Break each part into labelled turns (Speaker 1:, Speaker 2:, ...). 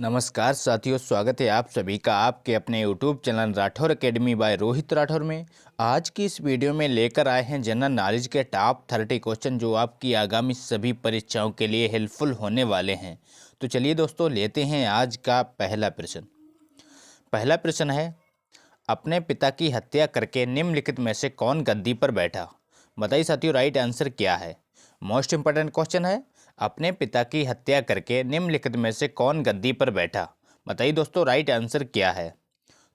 Speaker 1: नमस्कार साथियों, स्वागत है आप सभी का आपके अपने YouTube channel Rathore academy by Rohit Rathore में। आज की इस वीडियो में लेकर आए हैं जनरल नॉलेज के टॉप 30 क्वेश्चन जो आपकी आगामी सभी परीक्षाओं के लिए हेल्पफुल होने वाले हैं। तो चलिए दोस्तों, लेते हैं आज का पहला प्रश्न। पहला प्रश्न है, अपने पिता की हत्या करके निम्नलिखित में से कौन गद्दी पर बैठा? बताइए साथियों, राइट आंसर क्या है? मोस्ट इंपॉर्टेंट क्वेश्चन है, अपने पिता की हत्या करके निम्नलिखित में से कौन गद्दी पर बैठा? बताइए दोस्तों, राइट आंसर क्या है?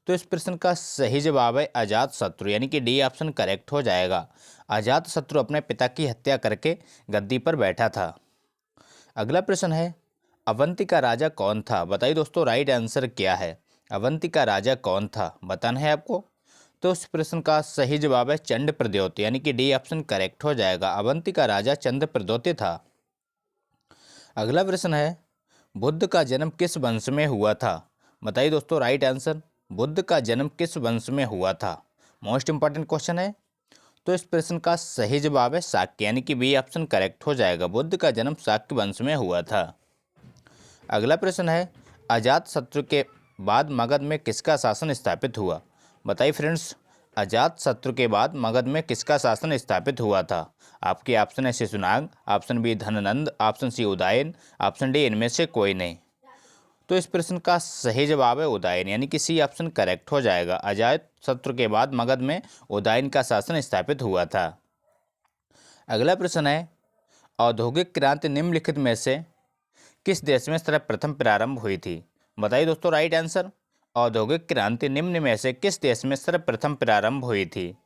Speaker 1: तो इस प्रश्न का सही जवाब है अजात शत्रु, यानी कि डी ऑप्शन करेक्ट हो जाएगा। अजात शत्रु अपने पिता की हत्या करके गद्दी पर बैठा था। अगला प्रश्न है, अवंती का राजा कौन था? बताइए दोस्तों, राइट आंसर क्या है? अवंती का राजा कौन था बताना है आपको। तो इस प्रश्न का सही जवाब है चंद प्रद्योत, यानी कि डी ऑप्शन करेक्ट हो जाएगा। अवंती का राजा चंद प्रद्योत था। अगला प्रश्न है, बुद्ध का जन्म किस वंश में हुआ था? बताइए दोस्तों, राइट आंसर। बुद्ध का जन्म किस वंश में हुआ था? मोस्ट इंपॉर्टेंट क्वेश्चन है। तो इस प्रश्न का सही जवाब है शाक्य, यानी कि बी ऑप्शन करेक्ट हो जाएगा। बुद्ध का जन्म शाक्य वंश में हुआ था। अगला प्रश्न है, अजात शत्रु के बाद मगध में किसका शासन स्थापित हुआ? बताइए फ्रेंड्स, अजात शत्रु के बाद मगध में किसका शासन स्थापित हुआ था? आपके ऑप्शन है Shishunaga, option B Dhanananda, option C Udayan, option D इनमें से कोई नहीं। तो इस प्रश्न का सही जवाब है उदयन, यानी कि सी ऑप्शन करेक्ट हो जाएगा। अजात शत्रु के बाद मगध में उदयन का शासन स्थापित हुआ था। अगला प्रश्न है, औद्योगिक क्रांति निम्नलिखित में से किस देश में सर्वप्रथम प्रारंभ हुई थी? बताइए दोस्तों, राइट आंसर। औद्योगिक क्रांति निम्न में से किस देश में सर्वप्रथम प्रारंभ हुई थी?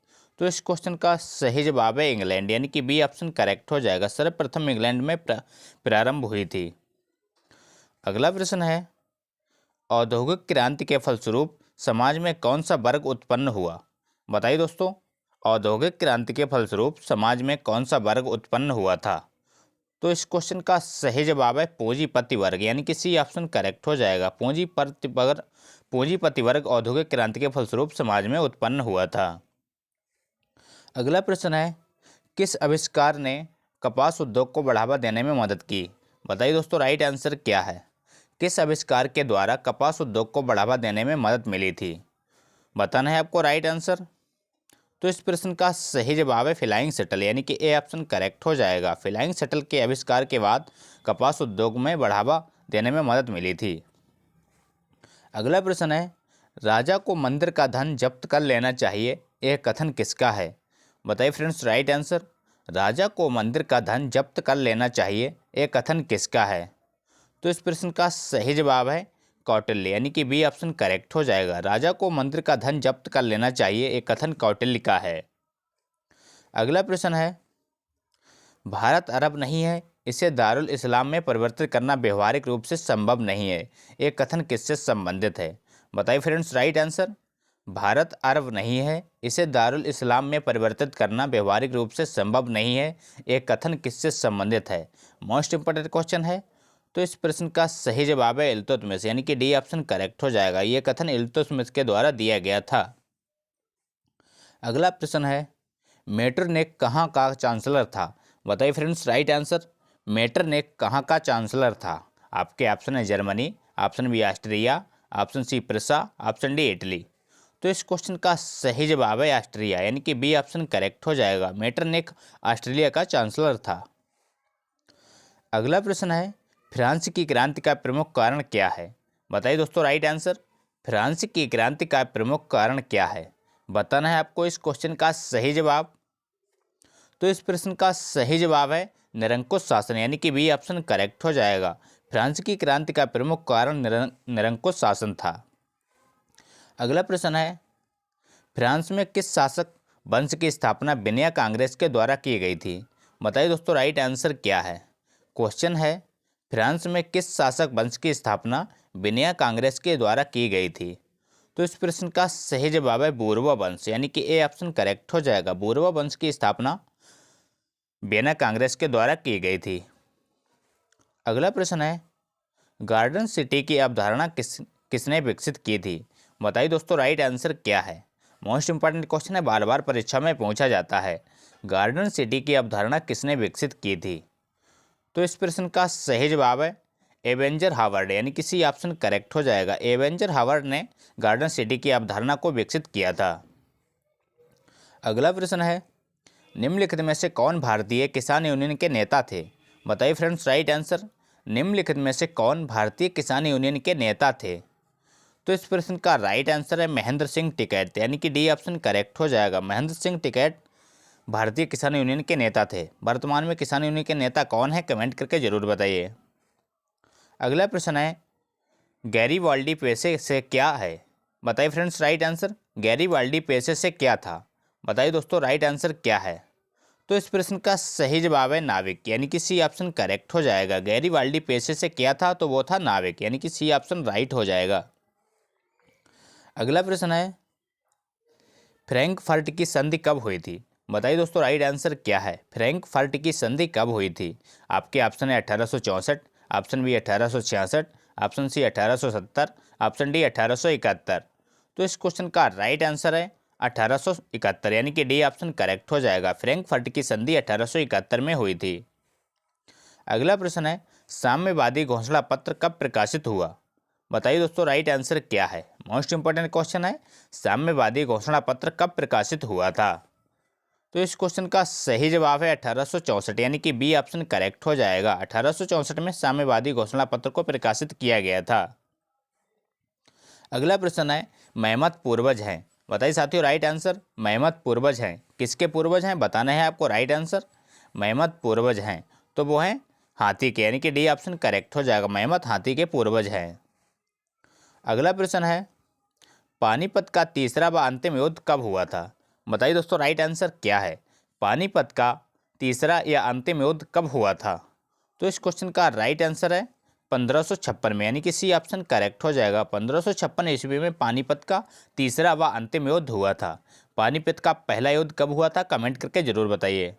Speaker 1: तो इस क्वेश्चन का सही जवाब है इंग्लैंड, यानी कि बी ऑप्शन करेक्ट हो जाएगा। सर्वप्रथम इंग्लैंड में प्रारंभ हुई थी। अगला प्रश्न है, औद्योगिक क्रांति के फलस्वरूप समाज में कौन सा वर्ग उत्पन्न हुआ? बताइए दोस्तों, औद्योगिक क्रांति के फलस्वरूप समाज में कौन सा वर्ग उत्पन्न हुआ था? तो इस क्वेश्चन का सही जवाब है पूंजीपति वर्ग, यानी कि सी ऑप्शन करेक्ट हो जाएगा। पूंजीपति वर्ग औद्योगिक क्रांति के फलस्वरूप समाज में उत्पन्न हुआ था। अगला प्रश्न है, किस आविष्कार ने कपास उद्योग को बढ़ावा देने में मदद की? बताइए दोस्तों, राइट आंसर क्या है? किस आविष्कार के द्वारा कपास उद्योग को बढ़ावा देने में मदद मिली थी? बताना है आपको राइट आंसर। तो इस प्रश्न का सही जवाब है फ्लाइंग शटल, यानी कि ए ऑप्शन करेक्ट हो जाएगा। फ्लाइंग शटल के आविष्कार के बाद कपास उद्योग में बढ़ावा देने में मदद मिली थी। अगला प्रश्न है, राजा को मंदिर का धन जब्त कर लेना चाहिए, यह कथन किसका है? बताइए फ्रेंड्स, राइट आंसर। राजा को मंदिर का धन जब्त कर लेना चाहिए, यह कथन किसका है? तो इस प्रश्न का सही जवाब है कौटिल्य, यानी कि बी ऑप्शन करेक्ट हो जाएगा। राजा को मंदिर का धन जब्त कर लेना चाहिए, एक कथन कौटिल्य का है। अगला प्रश्न है, भारत अरब नहीं है, इसे दारुल इस्लाम में परिवर्तित करना व्यवहारिक रूप से संभव नहीं है, एक कथन किससे संबंधित है? बताइए फ्रेंड्स, राइट आंसर। भारत अरब नहीं है, इसे दारुल इस्लाम में परिवर्तित करना व्यवहारिक रूप से संभव नहीं है, एक कथन किससे संबंधित है? मोस्ट इंपॉर्टेंट क्वेश्चन है। तो इस प्रश्न का सही जवाब है इल्तुतमिश, यानी कि डी ऑप्शन करेक्ट हो जाएगा। यह कथन इल्तुतमिश के द्वारा दिया गया था। अगला प्रश्न है, मेटरनिख कहाँ का चांसलर था? बताइए फ्रेंड्स, राइट आंसर। मेटरनिख कहाँ का चांसलर था? आपके ऑप्शन है Germany, option B Austria, option C Prussia, option D Italy. तो इस क्वेश्चन का सही जवाब है ऑस्ट्रिया, यानी कि बी ऑप्शन करेक्ट हो जाएगा। मेटरनिख ऑस्ट्रेलिया का चांसलर था। अगला प्रश्न है, फ्रांस की क्रांति का प्रमुख कारण क्या है? बताइए दोस्तों, राइट आंसर। फ्रांस की क्रांति का प्रमुख कारण क्या है? बताना है आपको इस क्वेश्चन का सही जवाब। तो इस प्रश्न का सही जवाब है निरंकुश शासन, यानी कि बी ऑप्शन करेक्ट हो जाएगा। फ्रांस की क्रांति का प्रमुख कारण निरंकुश शासन था। अगला प्रश्न है, फ्रांस में किस शासक वंश की स्थापना बिनिया कांग्रेस के द्वारा की गई थी? बताइए दोस्तों, राइट आंसर क्या है? क्वेश्चन है, फ्रांस में किस शासक वंश की स्थापना बिनिया कांग्रेस के द्वारा की गई थी? तो इस प्रश्न का सही जवाब है बोरवा वंश, यानी कि ए ऑप्शन करेक्ट हो जाएगा। बोरवा वंश की स्थापना बिनिया कांग्रेस के द्वारा की गई थी। अगला प्रश्न है, गार्डन सिटी की अवधारणा किसने विकसित की थी? बताइए दोस्तों, राइट आंसर क्या है? मोस्ट इंपॉर्टेंट क्वेश्चन है, बार बार परीक्षा में पूछा जाता है। गार्डन सिटी की अवधारणा किसने विकसित की थी? तो इस प्रश्न का सही जवाब है एवेंजर हावर्ड, यानी कि सी ऑप्शन करेक्ट हो जाएगा। एवेंजर हावर्ड ने गार्डन सिटी की अवधारणा को विकसित किया था। अगला प्रश्न है, निम्नलिखित में से कौन भारतीय किसान यूनियन के नेता थे? बताइए फ्रेंड्स राइट आंसर। निम्नलिखित में से कौन भारतीय किसान यूनियन के नेता थे? तो इस प्रश्न का राइट आंसर है महेंद्र सिंह टिकैत, यानी कि डी ऑप्शन करेक्ट हो जाएगा। महेंद्र सिंह टिकैत भारतीय किसान यूनियन के नेता थे। वर्तमान में किसान यूनियन के नेता कौन है, कमेंट करके जरूर बताइए। अगला प्रश्न है, गैरीबाल्डी पेशे से क्या है? बताइए फ्रेंड्स राइट आंसर। गैरीबाल्डी पेशे से क्या था? बताइए दोस्तों राइट आंसर क्या है? तो इस प्रश्न का सही जवाब है नाविक, यानी कि सी ऑप्शन करेक्ट हो जाएगा। गैरीबाल्डी पेशे से क्या था? तो वो था नाविक, यानी कि सी ऑप्शन राइट हो जाएगा। अगला प्रश्न है, फ्रैंकफर्ट की संधि कब हुई थी? बताइए दोस्तों राइट आंसर क्या है? फ्रैंकफर्ट की संधि कब हुई थी? आपके ऑप्शन है 1864, option B 1866, option C 1870, option D 1871। तो इस क्वेश्चन का राइट आंसर है 1871, यानी कि डी ऑप्शन करेक्ट हो जाएगा। फ्रैंकफर्ट की संधि 1871 में हुई थी। अगला प्रश्न है, साम्यवादी घोषणा पत्र कब प्रकाशित हुआ? बताइए दोस्तों राइट आंसर क्या है? मोस्ट इंपोर्टेंट क्वेश्चन है, साम्यवादी घोषणा पत्र कब प्रकाशित हुआ था? तो इस क्वेश्चन का सही जवाब है 1864, यानी कि बी ऑप्शन करेक्ट हो जाएगा। 1864 में साम्यवादी घोषणा पत्र को प्रकाशित किया गया था। अगला प्रश्न है, मेहमत पूर्वज हैं? बताइए साथियों राइट आंसर। मेहमत पूर्वज हैं, किसके पूर्वज हैं बताना है आपको राइट आंसर। मेहमत पूर्वज हैं तो वो हैं हाथी के, यानी कि डी ऑप्शन करेक्ट हो जाएगा। मेहमत हाथी के पूर्वज हैं। अगला प्रश्न है, पानीपत का तीसरा व अंतिम युद्ध कब हुआ था? बताइए दोस्तों राइट आंसर क्या है? पानीपत का तीसरा या अंतिम युद्ध कब हुआ था? तो इस क्वेश्चन का राइट आंसर है 1556 में, यानी कि सी ऑप्शन करेक्ट हो जाएगा। 1556 ईस्वी में पानीपत का तीसरा व अंतिम युद्ध हुआ था। पानीपत का पहला युद्ध कब हुआ था, कमेंट करके जरूर बताइए।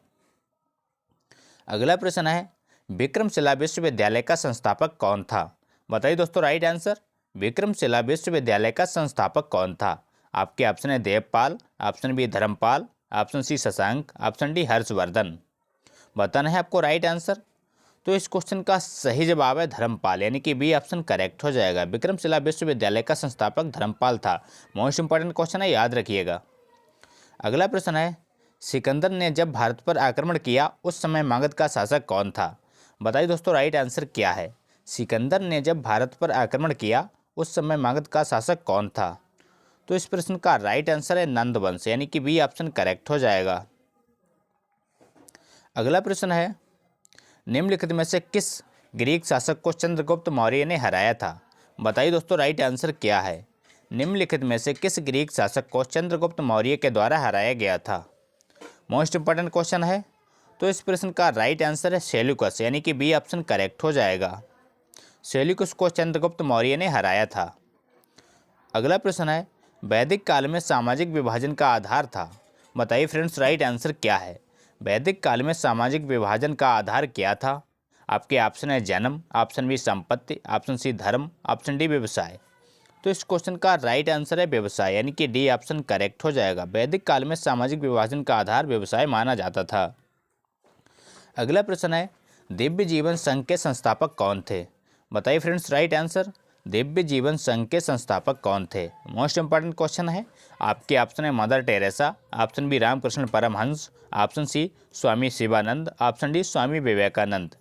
Speaker 1: अगला प्रश्न है, विक्रमशिला विश्वविद्यालय का संस्थापक कौन था? बताइए दोस्तों राइट आंसर। विक्रमशिला विश्वविद्यालय का संस्थापक कौन था? आपके ऑप्शन है Devapala, option B Dharmapala, option C Shashanka, option D Harshavardhana. बताना है आपको राइट आंसर। तो इस क्वेश्चन का सही जवाब है धर्मपाल, यानी कि बी ऑप्शन करेक्ट हो जाएगा। विक्रमशिला विश्वविद्यालय का संस्थापक धर्मपाल था। मोस्ट इंपॉर्टेंट क्वेश्चन है, याद रखिएगा। अगला प्रश्न है, सिकंदर ने जब भारत पर आक्रमण किया उस समय मगध का शासक कौन था? बताइए दोस्तों राइट आंसर क्या है? सिकंदर ने जब भारत पर आक्रमण किया उस समय मगध का शासक कौन था? तो इस प्रश्न का राइट आंसर है नंदवंश, यानी कि बी ऑप्शन करेक्ट हो जाएगा। अगला प्रश्न है, निम्नलिखित में से किस ग्रीक शासक को चंद्रगुप्त मौर्य ने हराया था? बताइए दोस्तों राइट आंसर क्या है? निम्नलिखित में से किस ग्रीक शासक को चंद्रगुप्त मौर्य के द्वारा हराया गया था? मोस्ट इंपॉर्टेंट क्वेश्चन है। तो इस प्रश्न का राइट आंसर है सेल्यूकस, यानी कि बी ऑप्शन करेक्ट हो जाएगा। सेल्यूकस को चंद्रगुप्त मौर्य ने हराया था। अगला प्रश्न है, वैदिक काल में सामाजिक विभाजन का आधार था? बताइए फ्रेंड्स राइट आंसर क्या है? वैदिक काल में सामाजिक विभाजन का आधार क्या था? आपके ऑप्शन है जन्म, ऑप्शन बी संपत्ति, ऑप्शन सी धर्म, ऑप्शन डी व्यवसाय। तो इस क्वेश्चन का राइट आंसर है व्यवसाय, यानी कि डी ऑप्शन करेक्ट हो जाएगा। वैदिक काल में सामाजिक विभाजन का आधार व्यवसाय माना जाता था। अगला प्रश्न है, दिव्य जीवन संघ के संस्थापक कौन थे? बताइए फ्रेंड्स राइट आंसर। दिव्य जीवन संघ के संस्थापक कौन थे? मोस्ट इंपॉर्टेंट क्वेश्चन है। आपके ऑप्शन है Mother Teresa, option B Ramakrishna Paramahamsa, option C Swami Shivananda, option D Swami Vivekananda.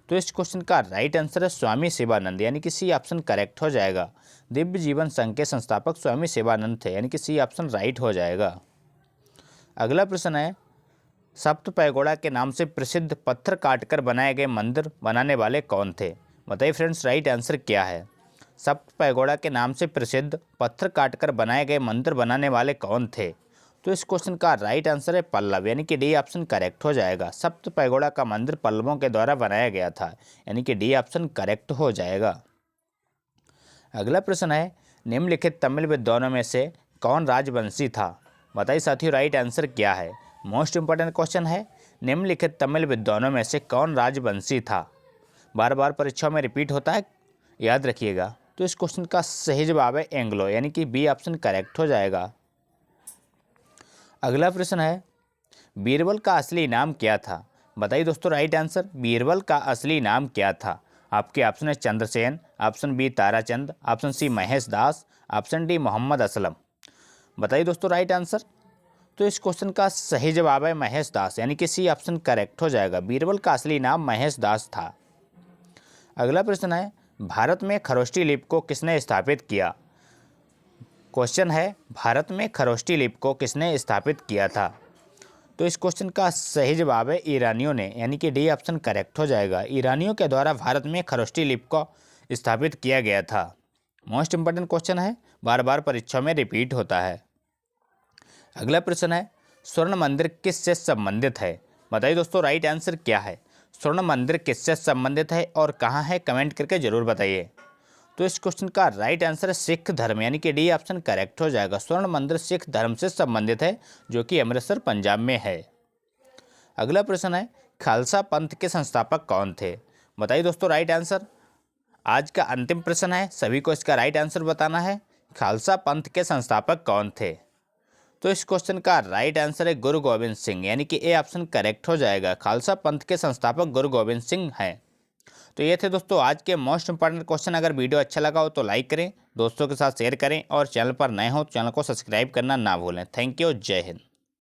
Speaker 1: तो इस क्वेश्चन का राइट आंसर है स्वामी शिवानंद, यानी कि सी ऑप्शन करेक्ट हो जाएगा। दिव्य जीवन संघ के संस्थापक स्वामी शिवानंद थे, यानी कि सी ऑप्शन राइट हो जाएगा। अगला प्रश्न है, सप्त पैगोड़ा के नाम से प्रसिद्ध पत्थर काटकर बनाए गए मंदिर बनाने वाले कौन थे? बताइए फ्रेंड्स राइट आंसर क्या है? सप्त पैगोड़ा के नाम से प्रसिद्ध पत्थर काटकर बनाए गए मंदिर बनाने वाले कौन थे? तो इस क्वेश्चन का राइट आंसर है पल्लव, यानी कि डी ऑप्शन करेक्ट हो जाएगा। सप्त पैगोड़ा का मंदिर पल्लवों के द्वारा बनाया गया था, यानी कि डी ऑप्शन करेक्ट हो जाएगा। अगला प्रश्न है, निम्नलिखित तमिल विद्वानों में से कौन राजवंशी था? बताइए साथियों राइट आंसर क्या है? मोस्ट इंपॉर्टेंट क्वेश्चन है। निम्नलिखित तमिल विद्वानों में से कौन राजवंशी था? बार बार परीक्षा में रिपीट होता है, याद रखिएगा। तो इस क्वेश्चन का सही जवाब है एंग्लो, यानी कि बी ऑप्शन करेक्ट हो जाएगा। अगला प्रश्न है, बीरबल का असली नाम क्या था? बताइए दोस्तों राइट आंसर। बीरबल का असली नाम क्या था? आपके ऑप्शन है Chandrasen, option B Tarachand, option C Mahesh Das, option D Mohammad Aslam. बताइए दोस्तों राइट आंसर। तो इस क्वेश्चन का सही जवाब है महेश दास, यानी कि सी ऑप्शन करेक्ट हो जाएगा। बीरबल का असली नाम महेश दास था। अगला प्रश्न है, भारत में खरोष्ठी लिपि को किसने स्थापित किया? क्वेश्चन है, भारत में खरोष्ठी लिपि को किसने स्थापित किया था? तो इस क्वेश्चन का सही जवाब है ईरानियों ने, यानी कि डी ऑप्शन करेक्ट हो जाएगा। ईरानियों के द्वारा भारत में खरोष्ठी लिपि को स्थापित किया गया था। मोस्ट इंपॉर्टेंट क्वेश्चन है, बार बार परीक्षा में रिपीट होता है। अगला प्रश्न है, स्वर्ण मंदिर किससे संबंधित है? बताइए दोस्तों राइट आंसर क्या है? स्वर्ण मंदिर किससे संबंधित है और कहाँ है? कमेंट करके जरूर बताइए। तो इस क्वेश्चन का राइट आंसर है सिख धर्म, यानी कि डी ऑप्शन करेक्ट हो जाएगा। स्वर्ण मंदिर सिख धर्म से संबंधित है, जो कि अमृतसर पंजाब में है। अगला प्रश्न है, खालसा पंथ के संस्थापक कौन थे? बताइए दोस्तों राइट आंसर। आज का अंतिम प्रश्न है, सभी को इसका राइट आंसर बताना है। खालसा पंथ के संस्थापक कौन थे? तो इस क्वेश्चन का राइट आंसर है गुरु गोविंद सिंह, यानी कि ए ऑप्शन करेक्ट हो जाएगा। खालसा पंथ के संस्थापक गुरु गोविंद सिंह हैं। तो ये थे दोस्तों आज के मोस्ट इंपॉर्टेंट क्वेश्चन। अगर वीडियो अच्छा लगा हो तो लाइक करें, दोस्तों के साथ शेयर करें और चैनल पर नए हो तो चैनल को सब्सक्राइब करना ना भूलें। थैंक यू, जय हिंद।